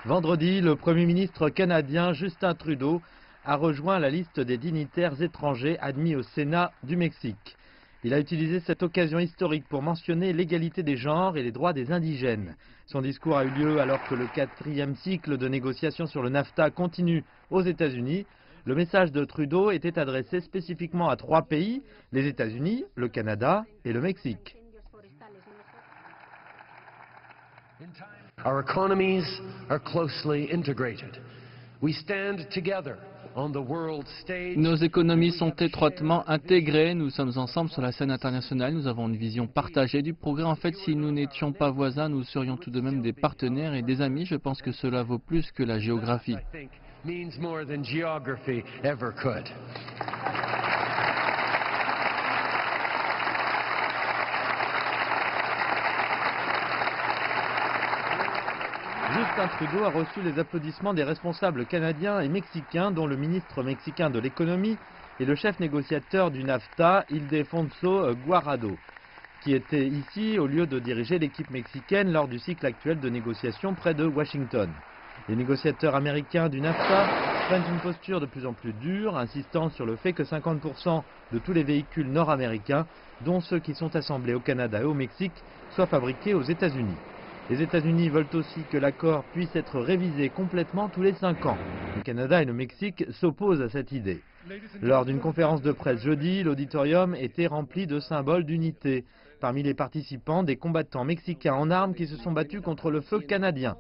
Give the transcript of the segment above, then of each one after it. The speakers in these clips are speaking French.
Vendredi, le Premier ministre canadien Justin Trudeau a rejoint la liste des dignitaires étrangers admis au Sénat du Mexique. Il a utilisé cette occasion historique pour mentionner l'égalité des genres et les droits des indigènes. Son discours a eu lieu alors que le 4e cycle de négociations sur le NAFTA continue aux États-Unis. Le message de Trudeau était adressé spécifiquement à 3 pays, les États-Unis, le Canada et le Mexique. Our economies are closely integrated. We stand together on the world stage. Nos économies sont étroitement intégrées, nous sommes ensemble sur la scène internationale, nous avons une vision partagée du progrès. En fait, si nous n'étions pas voisins, nous serions tout de même des partenaires et des amis. Je pense que cela vaut plus que la géographie. Means more than geography ever could. Justin Trudeau a reçu les applaudissements des responsables canadiens et mexicains, dont le ministre mexicain de l'économie et le chef négociateur du NAFTA, Ildefonso Guajardo, qui était ici au lieu de diriger l'équipe mexicaine lors du cycle actuel de négociations près de Washington. Les négociateurs américains du NAFTA prennent une posture de plus en plus dure, insistant sur le fait que 50% de tous les véhicules nord-américains, dont ceux qui sont assemblés au Canada et au Mexique, soient fabriqués aux États-Unis. Les États-Unis veulent aussi que l'accord puisse être révisé complètement tous les 5 ans. Le Canada et le Mexique s'opposent à cette idée. Lors d'une conférence de presse jeudi, l'auditorium était rempli de symboles d'unité. Parmi les participants, des combattants mexicains en armes qui se sont battus contre le feu canadien.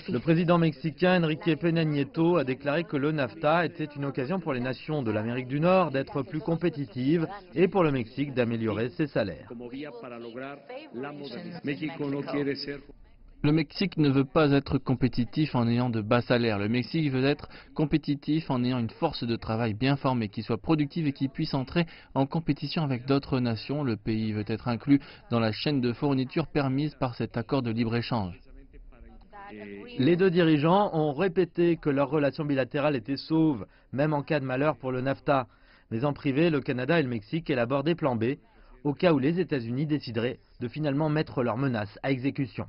Le président mexicain Enrique Peña Nieto a déclaré que le NAFTA était une occasion pour les nations de l'Amérique du Nord d'être plus compétitives et pour le Mexique d'améliorer ses salaires. Le Mexique ne veut pas être compétitif en ayant de bas salaires. Le Mexique veut être compétitif en ayant une force de travail bien formée, qui soit productive et qui puisse entrer en compétition avec d'autres nations. Le pays veut être inclus dans la chaîne de fourniture permise par cet accord de libre-échange. Les deux dirigeants ont répété que leur relation bilatérale était sauve, même en cas de malheur pour le NAFTA. Mais en privé, le Canada et le Mexique élaborent des plans B, au cas où les États-Unis décideraient de finalement mettre leurs menaces à exécution.